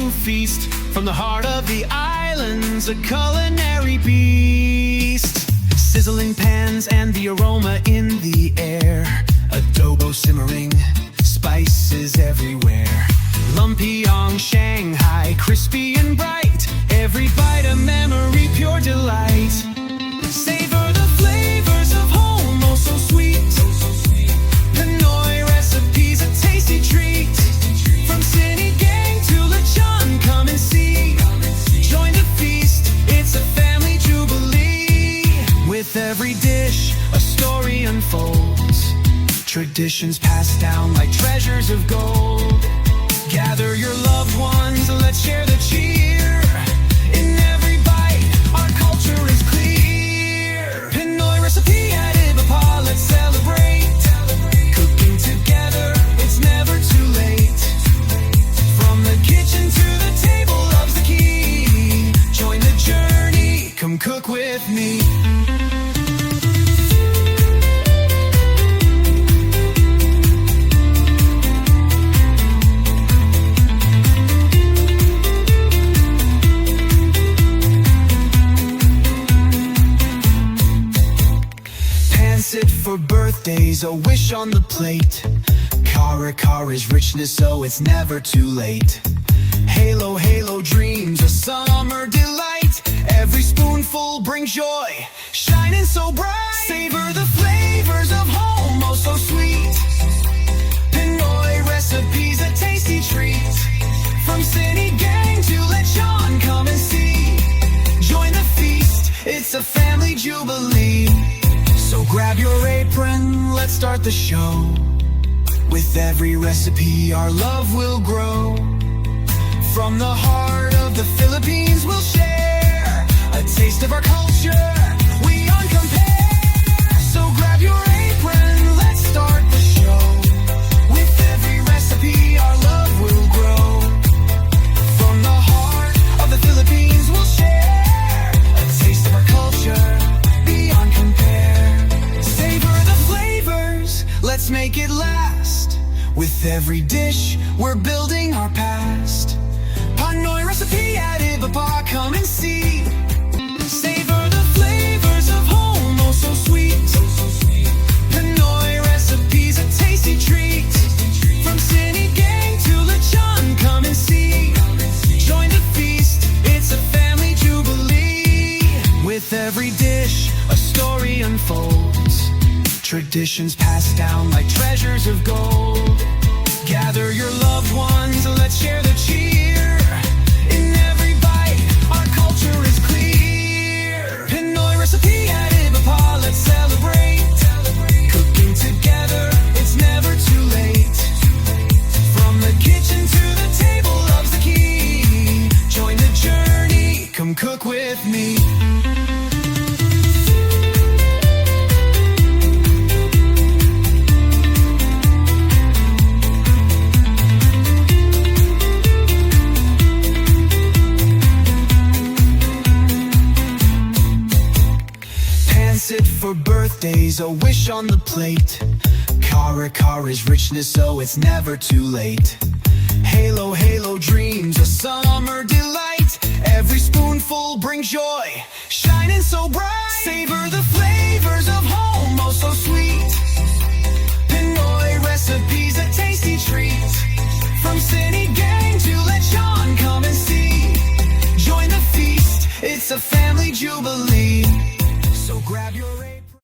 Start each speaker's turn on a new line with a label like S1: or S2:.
S1: to feast. From the heart of the islands, a culinary beast. Sizzling pans and the aroma in the air. Adobo simmering, spices everywhere. Lumpyong, Shanghai, crispy and bright. Every bite a memory, pure delight. Savor the flavors of home, oh so sweet. Pinoy recipes, a tasty treat. From Sinigang to lechon, come and see. Join the feast, it's a family jubilee. With every dish, a story unfolds. Traditions passed down like treasures of gold. Gather your loved ones, let's share the cheer. In every bite, our culture is clear. Pinoy recipe at Ibapa, let's celebrate. Cooking together, it's never too late. From the kitchen to the table, love's the key. Join the journey, come cook with me. Sit for birthdays, a wish on the plate. Kara is richness, so it's never too late. Halo, halo dreams, a summer delight. Every spoonful brings joy, shining so bright. Savor the flavors of home, oh so sweet. Pinoy recipes, a tasty treat. From Sinigang to lechon, come and see. Join the feast, it's a family jubilee. So grab your apron, let's start the show. With every recipe, our love will grow. From the heart of the Philippines, we'll share a taste of our culture, we uncompare. So grab your apron, let's start the show. With every recipe, our love will grow. From the heart of the Philippines, we'll share a taste of our culture, beyond compare. Savor the flavors, let's make it last. With every dish, we're building our past. Pinoy recipe at Ibapa, come and see. Savor the flavors of home, oh so sweet. Pinoy recipes, a tasty treat. From Sinigang to lechon, come and see. Join the feast, it's a family jubilee. With every dish, a story unfolds. Traditions passed down like treasures of gold. Gather your loved ones, let's share the cheer. In every bite, our culture is clear. Pinoy recipe at Ibapa, let's celebrate. Cooking together, it's never too late. From the kitchen to the table, love's the key. Join the journey, come cook with me. Sit for birthdays, a wish on the plate. Kara is richness, so it's never too late. Halo, halo dreams, a summer delight. Every spoonful brings joy, shining so bright. Savor the flavors of home, oh so sweet. Pinoy recipes, a tasty treat. From Sinigang to lechon, come and see. Join the feast, it's a family jubilee. So grab your